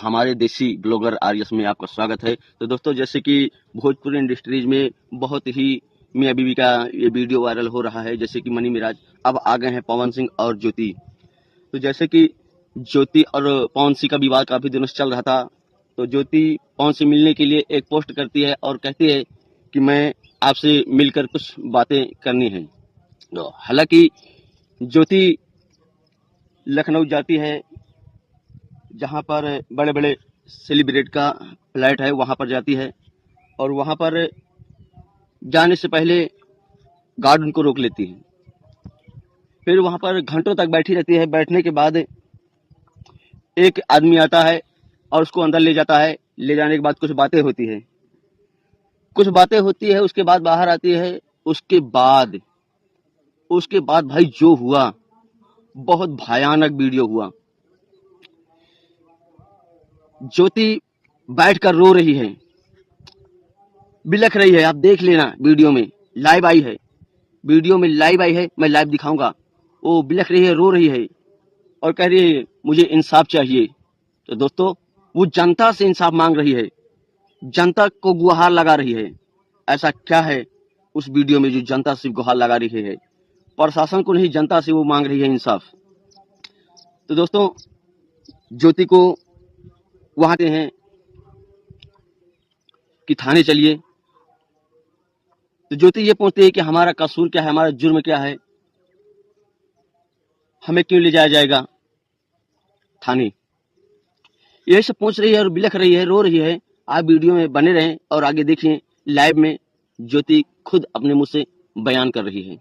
हमारे देसी blogger RS में आपका स्वागत है। तो दोस्तों, जैसे कि भोजपुरी इंडस्ट्रीज में बहुत ही मियां बीवी का ये वीडियो वायरल हो रहा है, जैसे कि मनी मिराज अब आ गए हैं पवन सिंह और ज्योति। तो जैसे कि ज्योति और पवन सिंह का विवाद काफी दिनों से चल रहा था, तो ज्योति पवन से मिलने के लिए एक पोस्ट करती है और कहती है कि मैं आपसे मिलकर कुछ बातें करनी है। तो हालांकि ज्योति लखनऊ जाती है, जहां पर बड़े बड़े सेलिब्रिटी का फ्लैट है, वहां पर जाती है और वहां पर जाने से पहले गार्ड उनको रोक लेती है। फिर वहां पर घंटों तक बैठी रहती है। बैठने के बाद एक आदमी आता है और उसको अंदर ले जाता है। ले जाने के बाद कुछ बातें होती है, उसके बाद बाहर आती है। उसके बाद भाई जो हुआ, बहुत भयानक वीडियो हुआ। ज्योति बैठकर रो रही है, बिलख रही है। आप देख लेना, वीडियो में लाइव आई है, मैं लाइव दिखाऊंगा। वो बिलख रही है, रो रही है और कह रही है मुझे इंसाफ चाहिए। तो दोस्तों, वो जनता से इंसाफ मांग रही है, जनता को गुहार लगा रही है। ऐसा क्या है उस वीडियो में जो जनता से गुहार लगा रही है? प्रशासन को नहीं, जनता से वो मांग रही है इंसाफ। तो दोस्तों, ज्योति को वहां कहते हैं कि थाने चलिए। तो ज्योति ये पूछती है कि हमारा कसूर क्या है, हमारा जुर्म क्या है, हमें क्यों ले जाया जाएगा थाने? यही सब पूछ रही है और बिलख रही है, रो रही है। आप वीडियो में बने रहें और आगे देखिए, लाइव में ज्योति खुद अपने मुंह से बयान कर रही है।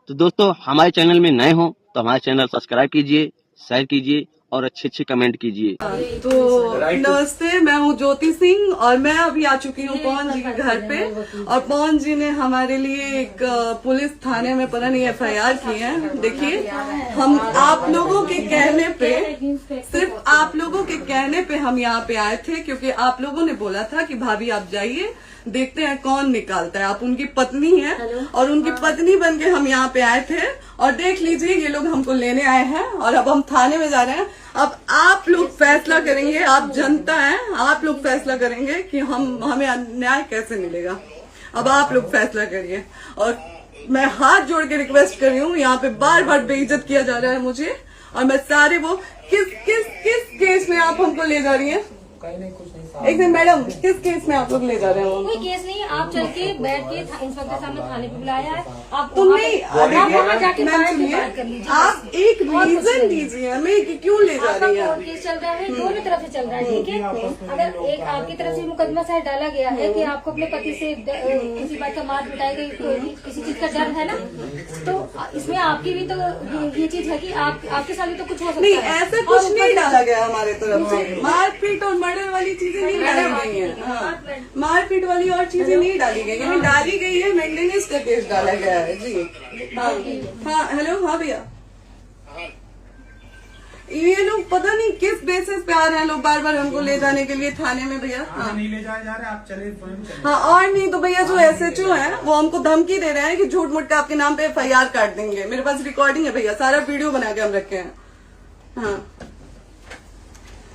तो दोस्तों, हमारे चैनल में नए हो तो हमारे चैनल सब्सक्राइब कीजिए, शेयर कीजिए और अच्छे कमेंट कीजिए। तो नमस्ते, मैं हूँ ज्योति सिंह और मैं अभी आ चुकी हूँ पवन जी के घर पे। और पवन जी ने हमारे लिए एक पुलिस थाने में पता नहीं FIR की है। देखिए, हम आप लोगों के कहने पे, सिर्फ आप लोगों के कहने पे हम यहाँ पे आए थे, क्योंकि आप लोगों ने बोला था कि भाभी आप जाइए, देखते हैं कौन निकालता है। आप उनकी पत्नी हैं और उनकी पत्नी बन के हम यहाँ पे आए थे। और देख लीजिए, ये लोग हमको लेने आए हैं और अब हम थाने में जा रहे हैं। अब आप लोग फैसला करेंगे, आप जनता हैं, आप लोग फैसला करेंगे कि हमें न्याय कैसे मिलेगा। अब आप लोग फैसला करिए। और मैं हाथ जोड़ के रिक्वेस्ट कर रही हूँ, यहाँ पे बार बार बेइज्जत किया जा रहा है मुझे। और मैं सारे वो किस केस में आप हमको ले जा रही हैं? एक दिन मैडम, किस केस में आप लोग ले जा रहे हो? कोई केस नहीं, आप चल के बैठ के इंस्पेक्टर साहब ने थाने पे बुलाया है। आप तुमने जाके आप एक रीजन दीजिए हमें कि क्यों ले जा रही है। केस चल रहा है, दोनों तरफ से चल रहा है, ठीक है। अगर एक आपकी तरफ से मुकदमा शायद डाला गया है कि आपको अपने पति से किसी बात का मार पिटाई गई, किसी चीज का डर है ना, तो इसमें आपकी भी तो ये चीज है कि आपके साथ भी तो कुछ हो सकता है। नहीं, ऐसा कुछ नहीं डाला गया हमारे तरफ से। मारपीट और मर्डर वाली चीजें नहीं डाली गई है। हाँ, मारपीट वाली और चीजें नहीं डाली गई है। डाली गई है मेंटेनेंस का केस डाला गया है जी। हाँ हेलो, हाँ भैया, ये लोग पता नहीं किस बेसिस पे आ रहे हैं लोग बार बार हमको ले जाने के लिए थाने में। भैया हाँ, नहीं ले जाया जा रहा है, आप चले। हाँ, और नहीं तो भैया जो SHO है वो हमको धमकी दे रहे हैं कि झूठ मूठ का आपके नाम पे FIR काट देंगे। मेरे पास रिकॉर्डिंग है भैया, सारा वीडियो बना के हम रखे हैं। हाँ,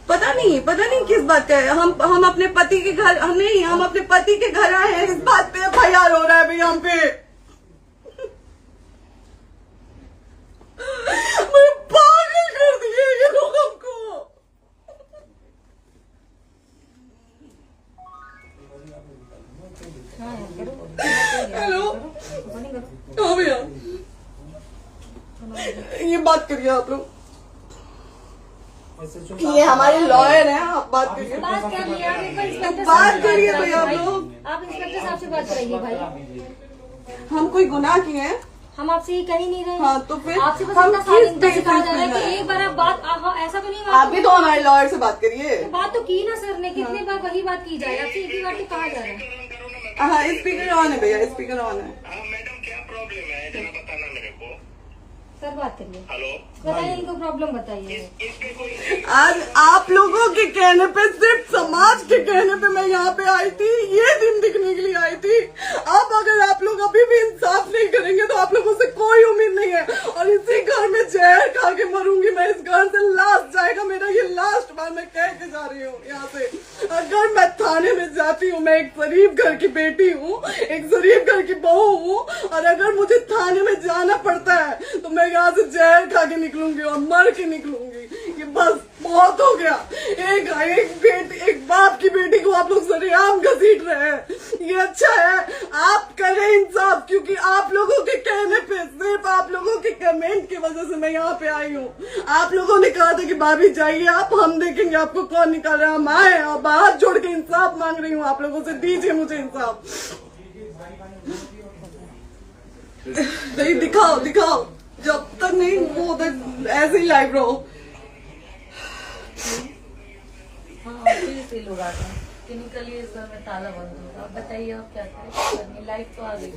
पता नहीं किस बात का है। हम अपने पति के घर, हम अपने पति के घर आए हैं, इस बात पे FIR हो रहा है भैया हम पे। पागल कर दिए ये लोग हमको। हेलो, हाँ भैया, ये बात करिए आप लोग। ये हमारे लॉयर हैं, आप बात करिए। बात करिए भैया आप लोग। आप इंस्पेक्टर साहब से बात कराइए भाई। हम कोई गुनाह किए हैं? हम आपसे ये कह ही नहीं रहे। हाँ, तो फिर आपसे बस हम इतना किस सिखाया जा रहा है कि एक बार आप बात, ऐसा तो नहीं आप भी तो हमारे लॉयर से बात करिए। तो बात तो की ना सर ने, कितनी बार वही बात की जाए, आपसे एक ही बार तो कहा जा रहा है। हाँ, स्पीकर ऑन है भैया, स्पीकर ऑन है। मैडम क्या प्रॉब्लम है जरा बताना मेरे को। सर बात करिए। हेलो, बताइए, इनको प्रॉब्लम बताइए। इसके कोई आज आप लोगों के कहने पे, सिर्फ समाज के कहने पे मैं यहाँ पे आई थी, ये दिन दिखने के लिए आई थी। अब अगर आप लोग अभी भी इंसाफ नहीं करेंगे तो आप लोगों से कोई उम्मीद नहीं है। और इसी घर में जहर खा के मरूंगी मैं, इस घर से लास्ट जाएगा मेरा, ये लास्ट बार मैं कह और अगर मुझे थाने में जाना पड़ता है तो मैं यहाँ से जहर खा के निकलूंगी और मर के निकलूंगी। ये बस बहुत हो गया। एक बाप की बेटी को आप लोग सरेआम घसीट रहे हैं। ये अच्छा है, आप करें इंसाफ, क्योंकि आप लोगों के कहने पे, सिर्फ आप लोगों के कमेंट की वजह से मैं यहाँ पे आई हूँ। आप लोगों ने कहा था कि भाभी जाइए आप, हम देखेंगे आपको कौन निकाल रहा है। हम आए और हाथ जोड़ के इंसाफ मांग रही हूँ आप लोगों से, दीजिए मुझे इंसाफ। नहीं, दिखाओ दिखाओ, जब तक नहीं वो तक ऐसे ही लाइव रहो। हाँ, फिर लोग आते हैं कि निकलिए, इस घर में ताला बंद होगा। आप बताइए आप क्या करें? लाइफ तो आ गई।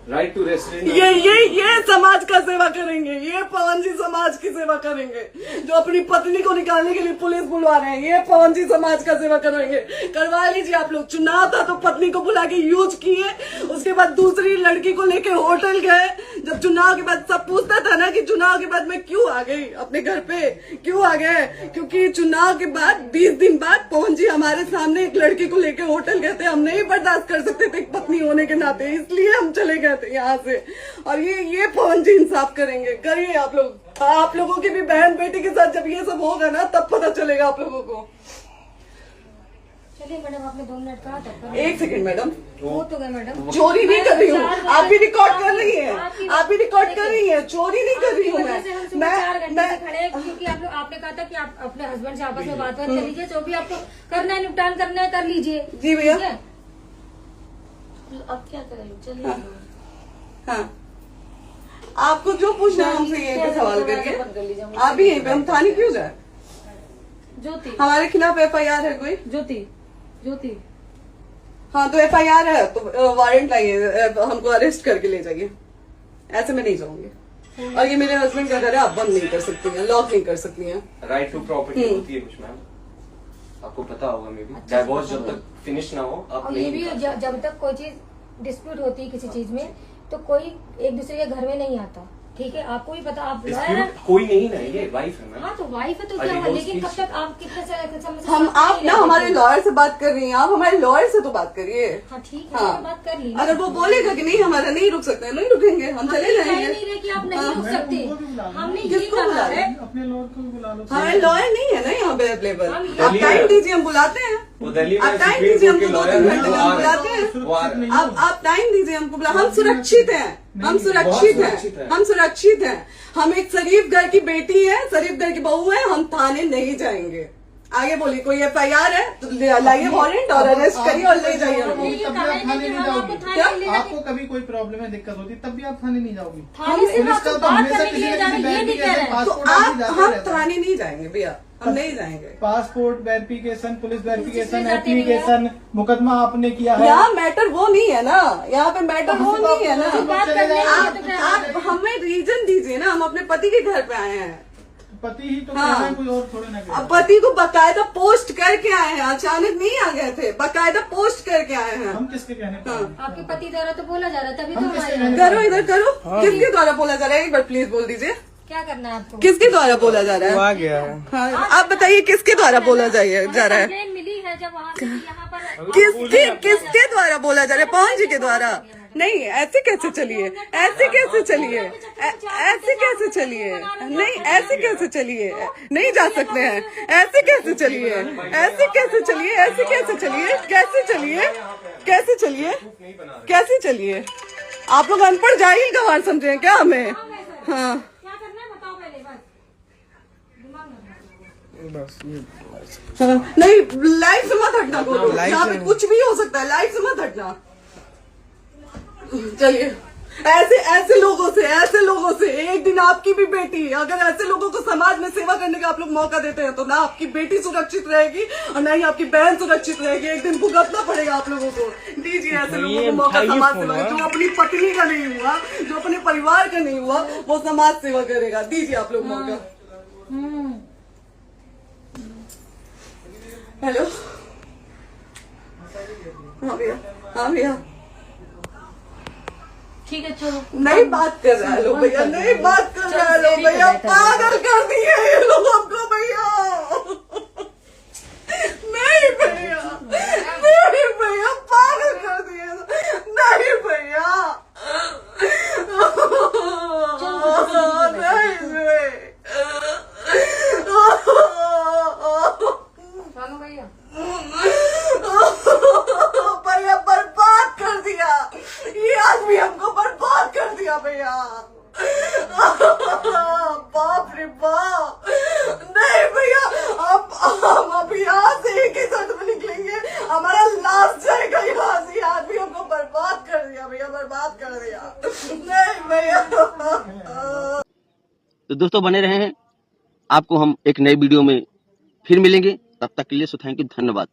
Right to restaurant. ये समाज का सेवा करेंगे, ये पवन जी समाज की सेवा करेंगे। जो अपनी पत्नी को निकालने के लिए पुलिस बुलवा रहे हैं, ये पवन जी समाज का सेवा करेंगे। करवा लीजिए आप लोग। चुनाव था तो पत्नी को बुला के यूज किए, उसके बाद दूसरी लड़की को लेके होटल गए। जब चुनाव के बाद सब पूछता था ना कि चुनाव के बाद मैं क्यों आ गई अपने घर पे, क्यों आ गए, क्योंकि चुनाव के बाद 20 दिन बाद पवन जी हमारे सामने एक लड़की को लेके होटल गए थे। हम नहीं बर्दाश्त कर सकते थे एक पत्नी होने के नाते, इसलिए हम चले गए थे यहाँ से। और ये पवन जी इंसाफ करेंगे। करिए आप लोग। आप लोगों की भी बहन बेटी के साथ जब ये सब होगा ना, तब पता चलेगा आप लोगों को। चलिए मैडम, आपने 2 मिनट कहा था। 1 सेकंड मैडम, हो तो गए मैडम। चोरी नहीं कर रही हूँ, आप भी रिकॉर्ड कर रही हैं, आप भी रिकॉर्ड कर रही हैं। चोरी नहीं कर रही हूँ मैं 4 घंटे से खड़े हैं, क्योंकि आप लोग, आपने कहा था कि आप अपने हस्बैंड से आपस में बात कर लीजिए, जो भी आपको करना है, निपटान करना है, कर लीजिए। जी भैया। अब क्या करें? चलिए। हाँ, आपको जो पूछना है हमसे यहीं पे सवाल करिए। आप भी यहीं पे, हम थाने क्यों जाए? ज्योति, हमारे खिलाफ FIR है कोई? ज्योति। हाँ तो FIR है तो वारंट लाइए, हमको अरेस्ट करके ले जाइए। ऐसे मैं नहीं जाऊंगी। और ये मेरे हस्बैंड का घर है, आप बंद नहीं कर सकती हैं, लॉक नहीं कर सकती हैं। राइट टू प्रॉपर्टी होती है कुछ मैम, आपको पता होगा। मे बी डाइवोर्स जब तक फिनिश ना हो आप और ये नहीं भी जब तक कोई चीज डिस्प्यूट होती है किसी चीज में, तो कोई एक दूसरे के घर में नहीं आता। ठीक है, आपको भी पता, आप डिस्प्यूट कोई नहीं ना, ये वाइफ है मैम। हाँ तो वाइफ है तो क्या है, लेकिन कब तक आप कितने समय से हम आप ना हमारे लॉयर से बात कर रही हैं, आप हमारे लॉयर से तो बात करिए। हाँ ठीक है, हाँ। बात कर ली। अगर वो बोलेगा कि नहीं हमारा नहीं रुक सकते, नहीं रुकेंगे, हम चले कह जाएंगे। नहीं रहे कि आप नहीं रुक सकते, हमने ये किसको बुला कहा रहे? है। अपने लॉयर को भी बुला लो। हमारे लॉयर नहीं है ना यहाँ पे अवेलेबल। हम- आप टाइम दीजिए, हम बुलाते हैं। वो दिल्ली में आप टाइम सुप्रीम दीजिए कोर्ट के हमको, 2 लॉयर घंटे हैं, में वो हम आ बुलाते रहे हैं। हैं, वो आ रहे हैं। आप टाइम दीजिए हमको, हम सुरक्षित हैं, हम सुरक्षित हैं, हम सुरक्षित हैं। हम एक शरीफ घर की बेटी है, शरीफ घर की बहू है, हम थाने नहीं जाएंगे। आगे बोलिए, कोई FIR है तो लाइए वारंट और अरेस्ट करिए और ले जाइए हमको। तब भी आप थाने नहीं जाओगी। क्या? आपको कभी कोई प्रॉब्लम है, दिक्कत होती, तब भी आप थाने नहीं जाओगी। थाने से पुलिस का बात तो हमेशा करने के किसी लिए न जाना, किसी ये नहीं कह रहे हैं। तो पासपोर्ट आप, जाते हम रहता है। थाने नहीं जाएंगे भैया, हम नहीं जाएंगे। पासपोर्ट वेरिफिकेशन, पुलिस वेरिफिकेशन, जाते नहीं है। एप्लीकेशन, मुकदमा आपने किया है। यहाँ मैटर वो नहीं है ना, यहाँ पे मैटर वो नहीं है ना। बात करने के लिए तो क्या आप हमें रीजन दीजिए ना, हम अपने पति के घर पे आए हैं। पति ही तो हाँ। कह रहे हैं, कोई और थोड़े ना कह रहे अब हैं। पति को बकायदा पोस्ट करके आए हैं, अचानक नहीं आ गए थे, बकायदा पोस्ट करके आए हैं। हम किसके कहने पर आए? आपके पति द्वारा तो बोला जा रहा है, तभी तो हम किसके हमारे कहने करो इधर करो, किसके द्वारा बोला जा रहा है? एक बार प्लीज बोल दीजिए, क्या करना है आपको? किसके द्वारा बोला जा रहा है? आ गया है। हाँ, आप बताइए किसके द्वारा बोला जा रहा है? कंप्लेन मिली है जब वहाँ से यहाँ पर किसके द्वारा बोला जा रहा है? पवन जी के द्वारा? नहीं, ऐसे कैसे चलिए, ऐसे कैसे चलिए, ऐसे कैसे चलिए, नहीं ऐसे कैसे चलिए, नहीं जा सकते हैं, ऐसे कैसे चलिए, ऐसे कैसे चलिए, ऐसे कैसे चलिए, कैसे चलिए, कैसे चलिए, कैसे चलिए? आप लोग अनपढ़ जाहिल गंवार समझे हैं क्या हमें? हाँ, क्या करना है बताओ पहले, बस दिमाग में हाँ, नहीं लाइफ से मत हटना, बोलो यहाँ पे कुछ भी हो सकता है, लाइफ से मत हटना। चलिए, ऐसे लोगों से एक दिन आपकी भी बेटी, अगर ऐसे लोगों को समाज में सेवा करने का आप लोग मौका देते हैं तो ना आपकी बेटी सुरक्षित रहेगी और ना ही आपकी बहन सुरक्षित रहेगी। एक दिन भुगतना पड़ेगा आप लोगों को। दीजिए ऐसे लोगों को मौका समाज सेवा का, जो अपनी पत्नी का नहीं हुआ, जो अपने परिवार का नहीं हुआ, वो समाज सेवा करेगा। दीजिए आप लोग मौका। हेलो, हाँ भैया, हाँ भैया, ठीक है चलो। नहीं बात कर रहा है लोग भैया, नहीं बात कर रहा है लोग भैया, पागल कर दिए ये लोग हमको भैया। नहीं भैया, नहीं भैया, पागल कर दिए, नहीं भैया। नहीं भैया। तो दोस्तों बने रहे हैं, आपको हम एक नए वीडियो में फिर मिलेंगे, तब तक के लिए थैंक यू, धन्यवाद।